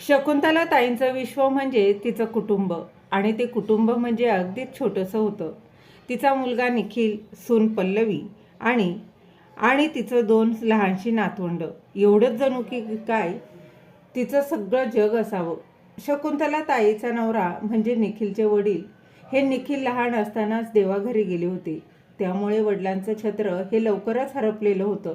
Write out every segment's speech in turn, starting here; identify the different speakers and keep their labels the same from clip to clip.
Speaker 1: शकुंतला ताईंचं विश्व म्हणजे तिचं कुटुंब आणि ते कुटुंब म्हणजे अगदीच छोटंसं होतं. तिचा मुलगा निखिल, सून पल्लवी आणि आणि तिचं 2 लहानशी नातवंड, एवढंच जणू की काय तिचं सगळं जग असावं. शकुंतला ताईचा नवरा म्हणजे निखिलचे वडील हे निखिल लहान असतानाच देवाघरी गेले होते. त्यामुळे वडिलांचं छत्र हे लवकरच हरपलेलं होतं.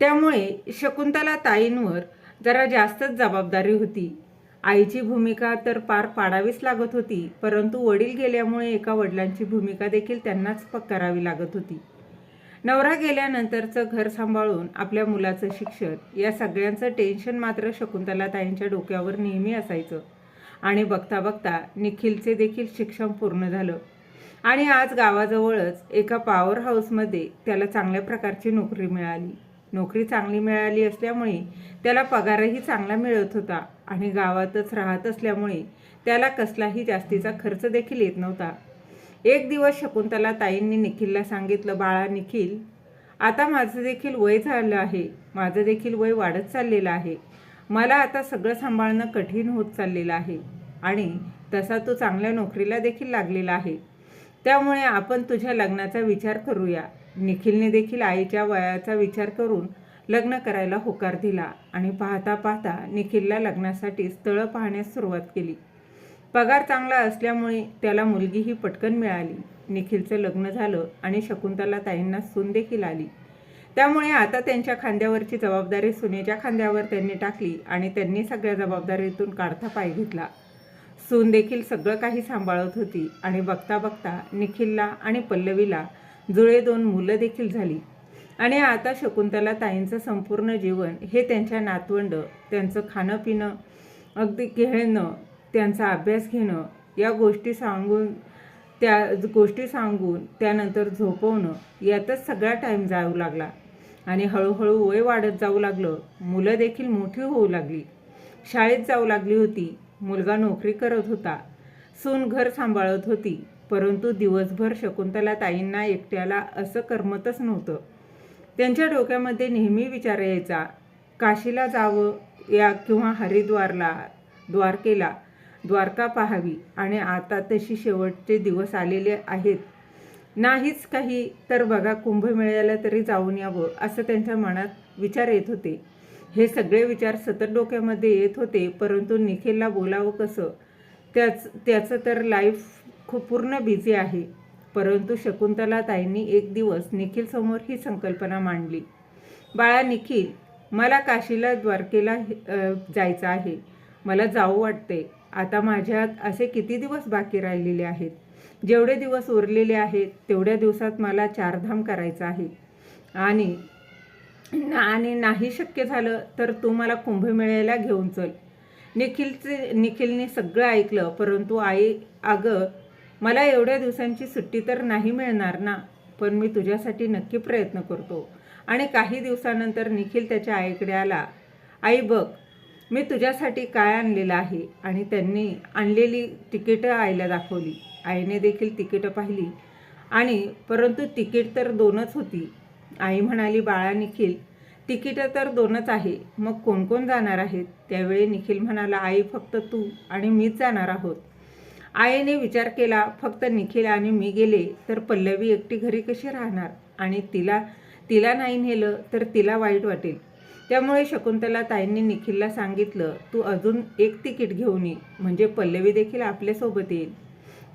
Speaker 1: त्यामुळे शकुंतला ताईंवर जरा जास्तच जबाबदारी होती. आईची भूमिका तर पार पाडावीच लागत होती, परंतु वडील गेल्यामुळे एका वडिलांची भूमिका देखील त्यांनाच करावी लागत होती. नवरा गेल्यानंतरचं घर सांभाळून आपल्या मुलाचं शिक्षण या सगळ्यांचं टेन्शन मात्र शकुंतला ताईंच्या डोक्यावर नेहमी असायचं. आणि बघता बघता निखिलचे देखील शिक्षण पूर्ण झालं आणि आज गावाजवळच एका पॉवर हाऊसमध्ये त्याला चांगल्या प्रकारची नोकरी मिळाली. नोकरी चांगली मिळाली असल्यामुळे त्याला पगारही चांगला मिळत होता आणि गावातच राहत असल्यामुळे त्याला कसलाही जास्तीचा खर्च देखील येत नव्हता. एक दिवस शकुंतला ताईंनी निखिलला सांगितलं, बाळा निखिल, आता माझं देखील वय झालं आहे, माझं देखील वय वाढत चाललेलं आहे. मला आता सगळं सांभाळणं कठीण होत चाललेलं आहे आणि तसा तू चांगल्या नोकरीला देखील लागलेला आहे. त्यामुळे आपण तुझ्या लग्नाचा विचार करूया. निखिलने देखील आईच्या वयाचा विचार करून लग्न करायला होकार दिला आणि पाहता पाहता निखिलला लग्नासाठी स्थळं पाहण्यास सुरुवात केली. पगार चांगला असल्यामुळे त्याला मुलगीही पटकन मिळाली. निखिलचं लग्न झालं आणि शकुंतला ताईंना सून देखील आली. त्यामुळे आता त्यांच्या खांद्यावरची जबाबदारी सुनेच्या खांद्यावर त्यांनी टाकली आणि त्यांनी सगळ्या जबाबदारीतून काढता पाय घेतला. सून देखील सगळं काही सांभाळत होती आणि बघता बघता निखिलला आणि पल्लवीला जुळे 2 मुलं देखील झाली. आणि आता शकुंतला ताईंचं संपूर्ण जीवन हे त्यांच्या नातवंड, त्यांचं खाणं पिणं, अगदी खेळणं, त्यांचा अभ्यास घेणं या गोष्टी सांगून त्यानंतर झोपवणं यातच सगळा टाईम जाऊ लागला. आणि हळूहळू वय वाढत जाऊ लागलं. मुलं देखील मोठी होऊ लागली, शाळेत जाऊ लागली होती. मुलगा नोकरी करत होता, सून घर सांभाळत होती. परंतु दिवसभर शकुंतला ताईंना एकट्याला असं करमतच नव्हतं. त्यांच्या डोक्यामध्ये नेहमी विचार यायचा, काशीला जावं या किंवा हरिद्वारला, द्वारका पाहावी. आणि आता तशी शेवटचे दिवस आलेले आहेत. नाहीच काही तर बघा कुंभमेळ्याला तरी जाऊन यावं असं त्यांच्या मनात विचार येत होते. हे सगळे विचार सतत डोक्यामध्ये येत होते, परंतु निखिलला बोलावं कसं? त्याचं तर लाईफ खूप पूर्ण बिझी आहे. परंतु शकुंतला ताईंनी एक दिवस निखिलसमोर ही संकल्पना मांडली, बाळा निखिल, मला काशीला द्वारकेला जायचं आहे. मला जाऊ वाटते. आता माझ्यात असे किती दिवस बाकी राहिलेले आहेत. जेवढे दिवस उरलेले आहेत तेवढ्या दिवसात मला 4 धाम करायचं आहे. आणि नाही शक्य झालं तर तू मला कुंभमेळ्याला घेऊन चल. निखिलने सगळं ऐकलं, परंतु आई, अगं मला एवढ्या दिवसांची सुट्टी तर नाही मिळणार ना, पण मी तुझ्यासाठी नक्की प्रयत्न करतो. आणि काही दिवसानंतर निखिल त्याच्या आईकडे आला. आई बघ, मी तुझ्यासाठी काय आणलेलं आहे. आणि त्यांनी आणलेली तिकीटं आईला दाखवली. आईने देखील तिकीटं पाहिली आणि परंतु तिकीट तर 2च होती. आई म्हणाली, बाळा निखिल, तिकीटं तर 2च आहे, मग कोण कोण जाणार आहेत? त्यावेळी निखिल म्हणाला, आई फक्त तू आणि मीच जाणार आहोत. आईने विचार केला, फक्त निखिल आणि मी गेले तर पल्लवी एकटी घरी कशी राहणार आणि तिला नाही नेलं तर तिला वाईट वाटेल. त्यामुळे शकुंतला ताईंनी निखिलला सांगितलं, तू अजून एक तिकीट घेऊन ये, म्हणजे पल्लवी देखील आपल्यासोबत येईल.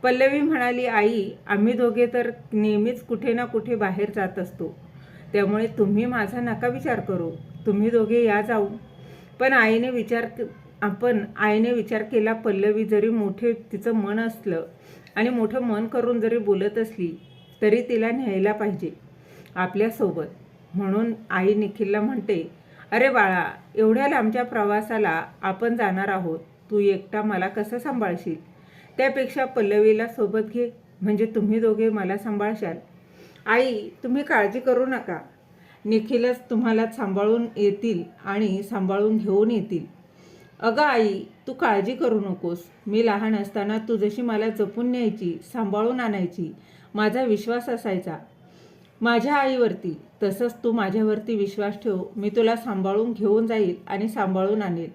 Speaker 1: पल्लवी म्हणाली, आई आम्ही दोघे तर नेहमीच कुठे ना कुठे बाहेर जात असतो, त्यामुळे तुम्ही माझा नका विचार करू, तुम्ही दोघे या जाऊ. पण आईने विचार केला, पल्लवी जरी मोठे तिचं मन असलं आणि मोठं मन करून जरी बोलत असली तरी तिला न्यायला पाहिजे आपल्यासोबत. म्हणून आई निखिलला म्हणते, अरे बाळा, एवढ्या लांबच्या प्रवासाला आपण जाणार आहोत, तू एकटा मला कसं सांभाळशील? त्यापेक्षा पल्लवीला सोबत घे, म्हणजे तुम्ही दोघे मला सांभाळशाल. आई तुम्ही काळजी करू नका, निखिलच तुम्हाला सांभाळून येतील आणि सांभाळून घेऊन येतील. अगं आई, तू काळजी करू नकोस. मी लहान असताना तू जशी मला जपून न्यायची, सांभाळून आणायची, माझा विश्वास असायचा माझ्या आईवरती, तसंच तू माझ्यावरती विश्वास ठेव. मी तुला सांभाळून घेऊन जाईल आणि सांभाळून आणेल.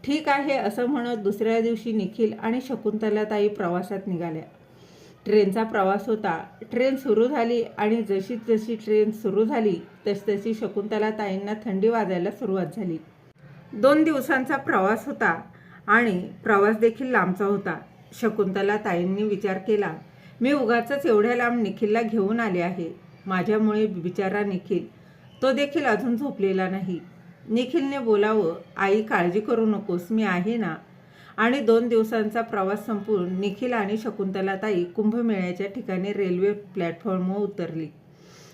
Speaker 1: ठीक आहे असं म्हणत दुसऱ्या दिवशी निखिल आणि शकुंतलाताई प्रवासात निघाल्या. ट्रेनचा प्रवास होता. ट्रेन सुरू झाली आणि जशी जशी ट्रेन सुरू झाली तसतशी शकुंतलाताईंना थंडी वाजायला सुरुवात झाली. 2 दिवसांचा प्रवास होता आणि प्रवास देखील लांबचा होता. शकुंतलाताईंनी विचार केला, मी उगाचच एवढ्या लांब निखिलला घेऊन आले आहे. माझ्यामुळे बिचारा निखिल, तो देखील अजून झोपलेला नाही. निखिलने बोलावं, आई काळजी करू नकोस, मी आहे ना. आणि 2 दिवसांचा प्रवास संपवून निखिल आणि शकुंतलाताई कुंभमेळ्याच्या ठिकाणी रेल्वे प्लॅटफॉर्मवर उतरली.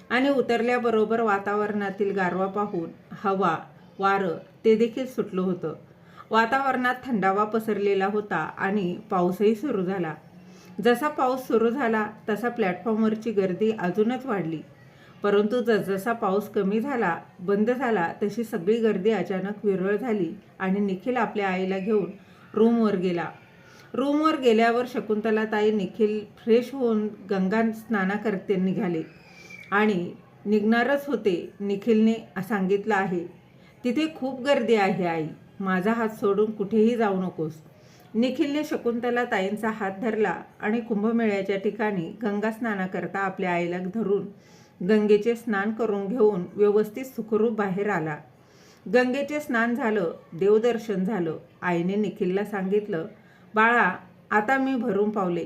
Speaker 1: आणि उतरल्याबरोबर वातावरणातील गारवा पाहून हवा, वारं ते देखील सुटलं होतं. वातावरणात थंडावा पसरलेला होता आणि पाऊसही सुरू झाला. जसा पाऊस सुरू झाला तसा प्लॅटफॉर्मवरची गर्दी अजूनच वाढली. परंतु जसजसा पाऊस कमी झाला, बंद झाला, तशी सगळी गर्दी अचानक विरळ झाली आणि निखिल आपल्या आईला घेऊन रूमवर गेला. रूमवर गेल्यावर शकुंतलाताई निखिल फ्रेश होऊन गंगा स्नानाकरते निघाले आणि निघणारच होते. निखिलने सांगितलं आहे, तिथे खूप गर्दी आहे आई, माझा हात सोडून कुठेही जाऊ नकोस. निखिलने शकुंतलाताईंचा हात धरला आणि कुंभमेळ्याच्या ठिकाणी गंगा स्नानाकरता आपल्या आईला धरून गंगेचे स्नान करून घेऊन व्यवस्थित सुखरूप बाहेर आला. गंगेचे स्नान झालं, देवदर्शन झालं. आईने निखिलला सांगितलं, बाळा आता मी भरून पावले.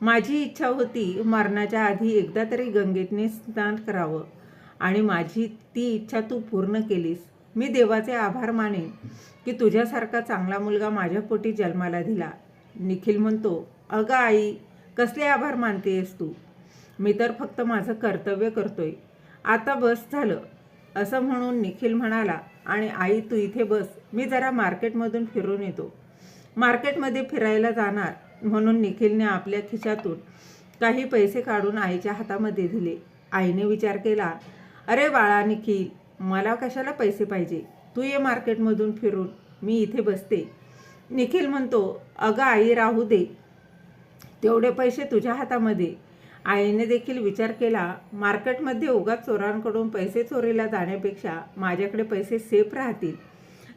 Speaker 1: माझी इच्छा होती मरणाच्या आधी एकदा तरी गंगेने स्नान करावं आणि माझी ती इच्छा तू पूर्ण केलीस. मी देवाचे आभार मानेन की तुझ्यासारखा चांगला मुलगा माझ्या पोटी जन्माला दिला. निखिल म्हणतो, अगं आई, कसले आभार मानतेस तू? मी तर फक्त माझं कर्तव्य करतोय. आता बस झालं असं म्हणून निखिल म्हणाला, आणि आई तू इथे बस, मी जरा मार्केटमधून फिरून येतो. मार्केटमध्ये फिरायला जाणार म्हणून निखिलने आपल्या खिशातून काही पैसे काढून आईच्या हातामध्ये दिले. आईने विचार केला, अरे बाळा निखिल, मला कशाला पैसे पाहिजे, तू ये मार्केटमधून फिरून, मी इथे बसते. निखिल म्हणतो, अगं आई राहू दे, तेवढे पैसे तुझ्या हातामध्ये. आईने देखील विचार केला, मार्केटमध्ये उगाच चोरांकडून पैसे चोरीला जाण्यापेक्षा माझ्याकडे पैसे सेफ राहतील.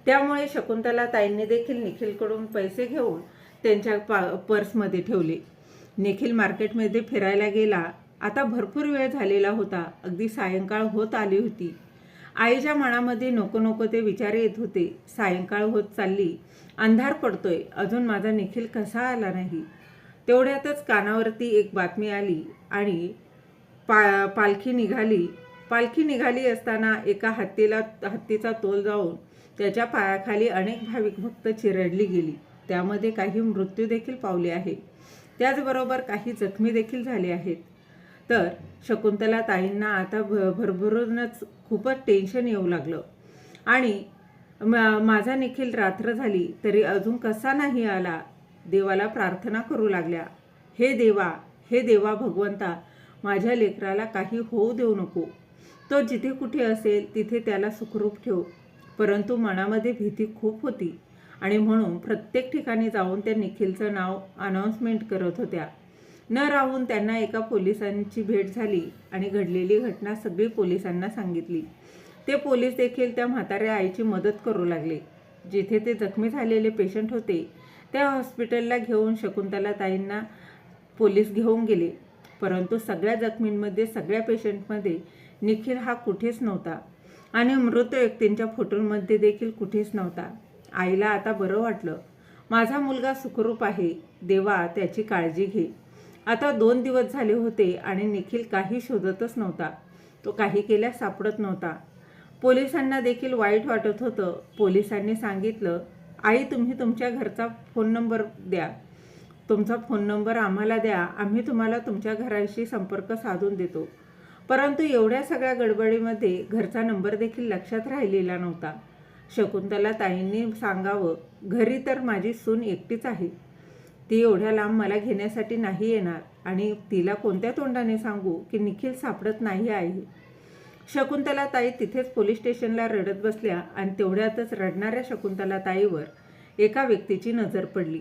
Speaker 1: त्यामुळे शकुंतलाताईंनी देखील निखिलकडून पैसे घेऊन त्यांच्या पर्समध्ये ठेवले. निखिल मार्केटमध्ये फिरायला गेला. आता भरपूर वेळ झालेला होता, अगदी सायंकाळ होत आली होती. आईच्या मनामध्ये नको नको ते विचार येत होते. सायंकाळ होत चालली, अंधार पडतोय, अजून माझा निखिल कसा आला नाही. तेवढ्यातच कानावरती एक बातमी आली आणि पालखी निघाली असताना एका हत्तीचा तोल जाऊन त्याच्या पायाखाली अनेक भाविक भक्त चिरडली गेली. त्यामध्ये काही मृत्यू देखील पावले आहे, त्याचबरोबर काही जखमी देखील झाले आहेत. तर शकुंतलाताईंना आता भरभरूनच खूपच टेन्शन येऊ लागलं आणि माझा निखिल रात्र झाली तरी अजून कसा नाही आला. देवाला प्रार्थना करू लागल्या, हे देवा भगवंता, माझ्या लेकराला काही होऊ देऊ नको. तो जिथे कुठे असेल तिथे त्याला सुखरूप ठेव. परंतु मनामध्ये भीती खूप होती आणि म्हणून प्रत्येक ठिकाणी जाऊन त्या निखिलचं नाव अनाउन्समेंट करत होत्या. न राहून त्यांना एका पोलिसांची भेट झाली आणि घडलेली घटना सगळी पोलिसांना सांगितली. ते पोलीस देखील त्या म्हाताऱ्या आईची मदत करू लागले. जिथे ते जखमी झालेले पेशंट होते त्या हॉस्पिटलला घेऊन शकुंतलाताईंना पोलीस घेऊन गेले. परंतु सगळ्या जखमींमध्ये, सगळ्या पेशंटमध्ये निखिल हा कुठेच नव्हता आणि मृत व्यक्तींच्या फोटोंमध्ये देखील कुठेच नव्हता. आईला आता बरं वाटलं. माझा मुलगा सुखरूप आहे, देवा त्याची काळजी घे. आता 2 दिवस झाले होते आणि निखिल काही शोधतच नव्हता. तो काही केल्यास सापडत नव्हता. पोलिसांना देखील वाईट वाटत होतं. पोलिसांनी सांगितलं, आई तुम्ही तुमच्या घरचा फोन नंबर द्या, तुमचा फोन नंबर आम्हाला द्या, आम्ही तुम्हाला तुमच्या घराशी संपर्क साधून देतो. परंतु एवढ्या सगळ्या गडबडीमध्ये घरचा नंबर देखील लक्षात राहिलेला नव्हता. शकुंतलाताईंनी सांगावं, घरी तर माझी सून एकटीच आहे, ती एवढ्या लांब मला घेण्यासाठी नाही येणार आणि तिला कोणत्या तोंडाने सांगू की निखिल सापडत नाही आहे. शकुंतलाताई तिथेच पोलीस स्टेशनला रडत बसल्या आणि तेवढ्यातच रडणाऱ्या शकुंतलाताईवर एका व्यक्तीची नजर पडली.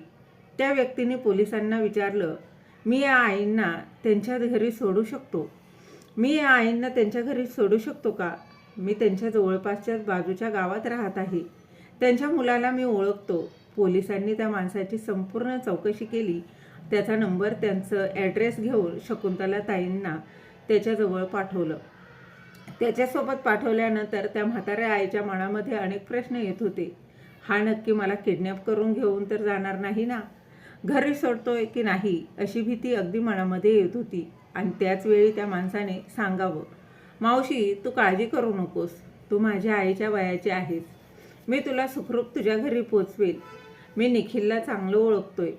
Speaker 1: त्या व्यक्तीने पोलिसांना विचारलं, मी या आईंना त्यांच्या घरी सोडू शकतो का? मी त्यांच्या जवळपासच्या बाजूच्या गावात राहत आहे. त्यांच्या मुलाला मी ओळखतो. पोलिसांनी त्या माणसाची संपूर्ण चौकशी केली. त्याचा नंबर, त्यांचं ॲड्रेस घेऊन शकुंतला ताईंना त्याच्याजवळ पाठवलं. त्याच्यासोबत पाठवल्यानंतर त्या म्हाताऱ्या आईच्या मनामध्ये अनेक प्रश्न येत होते. हा नक्की मला किडनॅप करून घेऊन तर जाणार नाही ना? घरी सोडतोय की नाही अशी भीती अगदी मनामध्ये येत होती. आणि त्याच वेळी त्या माणसाने सांगावं, मावशी तू काळजी करू नकोस, तू माझ्या आईच्या वयाची आहेस, मी तुला सुखरूप तुझ्या घरी पोचवेल, मी निखिलला चांगलं ओळखतोय.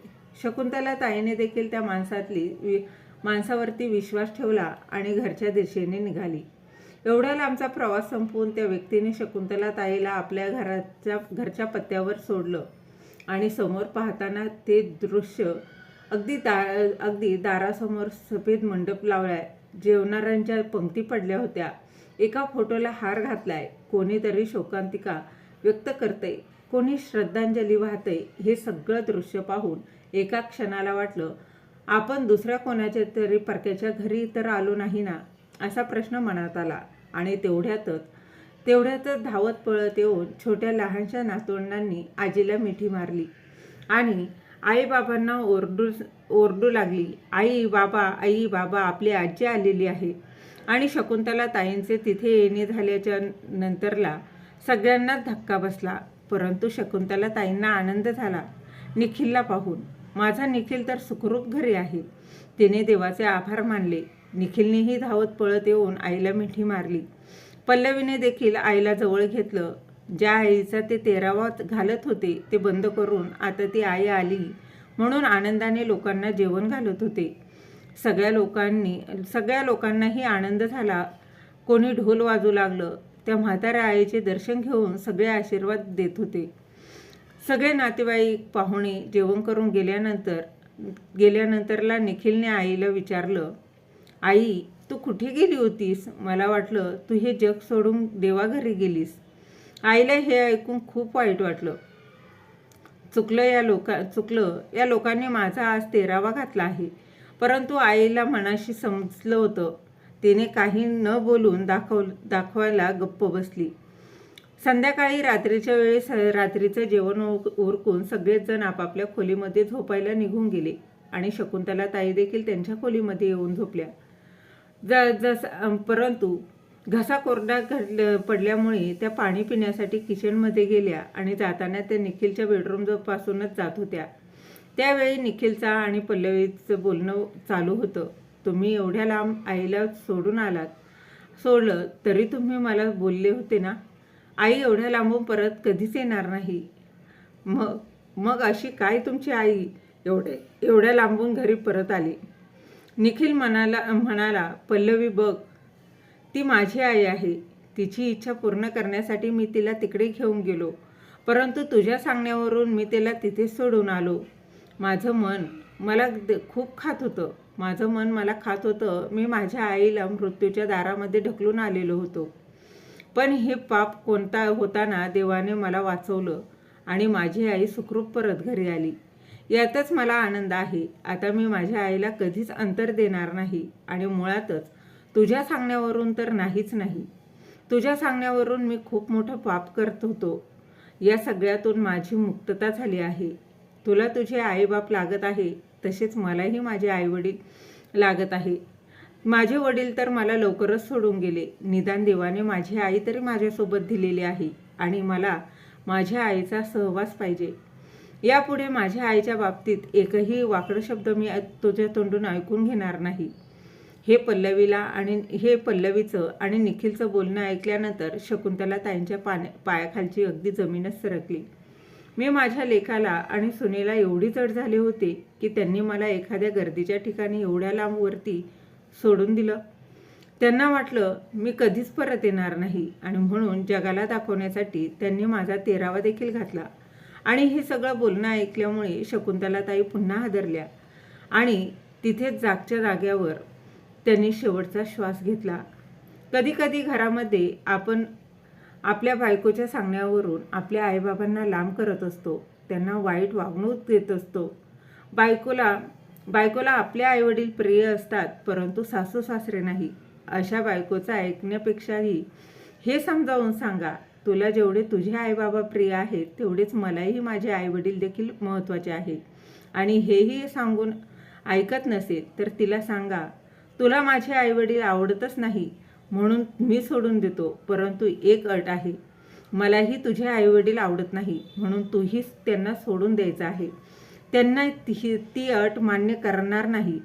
Speaker 1: शकुंतला ताईने देखील त्या माणसावरती विश्वास ठेवला आणि घरच्या दिशेने निघाली. एवढ्या लांबचा प्रवास संपवून त्या व्यक्तीने शकुंतला ताईला आपल्या घरच्या पत्त्यावर सोडलं आणि समोर पाहताना ते दृश्य अगदी दारासमोर सफेद मंडप लावलाय, जेवणाऱ्यांच्या पंक्ती पडल्या होत्या, एका फोटोला हार घातलाय, कोणीतरी शोकांतिका व्यक्त करतंय, कोणी श्रद्धांजली वाहतंय. हे सगळं दृश्य पाहून एका क्षणाला वाटलं, आपण दुसऱ्या कोणाच्या तरी परक्याच्या घरी तर आलो नाही ना, असा प्रश्न मनात आला. आणि तेवढ्यातच धावत पळत येऊन छोट्या लहानशा नातवंडांनी आजीला मिठी मारली आणि आईबाबांना ओरडू लागली, आई बाबा आपली आजी आलेली आहे. आणि शकुंतला ताईंचे तिथे येणे झाल्याच्या नंतरला सगळ्यांनाच धक्का बसला. परंतु शकुंतला ताईंना आनंद झाला निखिलला पाहून. माझा निखिल तर सुखरूप घरी आहे. तिने देवाचे आभार मानले. निखिलनेही धावत पळत येऊन आईला मिठी मारली. पल्लवीने देखील आईला जवळ घेतलं. ज्या आईचा ते 13वा घालत होते ते बंद करून आता ती आई आली म्हणून आनंदाने लोकांना जेवण घालत होते. सगळ्या लोकांनाही आनंद झाला. कोणी ढोल वाजू लागलं. त्या म्हाताऱ्या आईचे दर्शन घेऊन सगळे आशीर्वाद देत होते. सगळे नातेवाईक पाहुणे जेवण करून गेल्यानंतरला निखिलने आईला विचारलं, आई तू कुठे गेली होतीस? मला वाटलं तू हे जग सोडून देवाघरी गेलीस. आईला हे ऐकून खूप वाईट वाटलं. चुकलं या लोकांनी माझा आज 13वा घातला आहे. परंतु आईला मनाशी समजलं होतं. तिने काही न बोलून दाखवायला गप्प बसली. संध्याकाळी रात्रीच्या वेळी रात्रीचं जेवण उरकून सगळेच जण आपापल्या खोलीमध्ये झोपायला निघून गेले आणि शकुंतला ताई देखील त्यांच्या खोलीमध्ये येऊन झोपल्या. परंतु घसा कोरडा पडल्यामुळे त्या पाणी पिण्यासाठी किचनमध्ये गेल्या आणि जाताना त्या निखिलच्या बेडरूमपासूनच जात होत्या. त्यावेळी निखिलचा आणि पल्लवीचं बोलणं चालू होतं. तुम्ही एवढ्या लांब आईला सोडलं तरी तुम्ही मला बोलले होते ना, आई एवढ्या लांबून परत कधीच येणार नाही. मग अशी काय तुमची आई एवढ्या लांबून घरी परत आली? निखिल म्हणाला, पल्लवी बघ, ती माझी आई आहे. तिची इच्छा पूर्ण करण्यासाठी मी तिला तिकडे घेऊन गेलो. परंतु तुझ्या सांगण्यावरून मी तिला तिथे सोडून आलो. माझं मन मला खूप खात होतं. मी माझ्या आईला मृत्यूच्या दारामध्ये ढकलून आलेलो होतो. पण हे पाप कोणता होताना देवाने मला वाचवलं आणि माझी आई सुखरूप परत घरी आली. यातच मला आनंद आहे. आता मी माझ्या आईला कधीच अंतर देणार नाही आणि मुळातच तुझ्या सांगण्यावरून तर नाहीच नाही. तुझ्या सांगण्यावरून मी खूप मोठं पाप करत होतो. या सगळ्यातून माझी मुक्तता झाली आहे. तुला तुझे आईबाप लागत आहे तसेच मलाही माझे आईवडील लागत आहे. माझे वडील तर मला लवकरच सोडून गेले. निदान देवाने माझी आई तरी माझ्यासोबत दिलेली आहे आणि मला माझ्या आईचा सहवास पाहिजे. यापुढे माझ्या आईच्या बाबतीत एकही वाकडा शब्द मी तुझ्या तोंडून ऐकून घेणार नाही. हे पल्लवीचं आणि निखिलचं बोलणं ऐकल्यानंतर शकुंतला ताईंच्या पायाखालची अगदी जमीनच सरकली. मी माझ्या लेकाला आणि सुनेला एवढी जड झाले होते की त्यांनी मला एखाद्या गर्दीच्या ठिकाणी एवढ्या लांबवरती सोडून दिलं. त्यांना वाटलं मी कधीच परत येणार नाही आणि म्हणून जगाला दाखवण्यासाठी त्यांनी माझा 13वा देखील घातला. आणि हे सगळं बोलणं ऐकल्यामुळे शकुंतलाताई पुन्हा हादरल्या आणि तिथेच जागच्या जाग्यावर त्यांनी शेवटचा श्वास घेतला. कधीकधी घरामध्ये आपण आपल्या बायकोच्या सांगण्यावरून आपल्या आईबाबांना लांब करत असतो, त्यांना वाईट वागणूक देत असतो. बायकोला आपले आईवडील प्रिय असतात परंतु सासू सासरे नाही. अशा बायकोचं ऐकण्यापेक्षाही हे समजावून सांगा तुला जेवढे तुझे आईबाबा प्रिय आहेत तेवढेच मलाही माझे आईवडील देखील महत्त्वाचे आहेत. आणि हेही सांगून ऐकत नसेल तर तिला सांगा, तुला माझे आईवडील आवडतच नाही म्हणून मी सोडून देतो, परंतु एक अट आहे, मलाही तुझे आईवडील आवडत नाही म्हणून तूही त्यांना सोडून द्यायचं आहे. त्यांना ती अट मान्य करणार नाही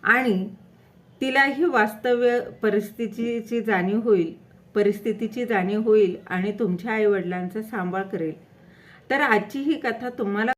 Speaker 1: आणि तिलाही वास्तव्य परिस्थितीची जाणीव होईल आणि तुमच्या आईवडिलांचा सांभाळ करेल. तर आजची ही कथा तुम्हाला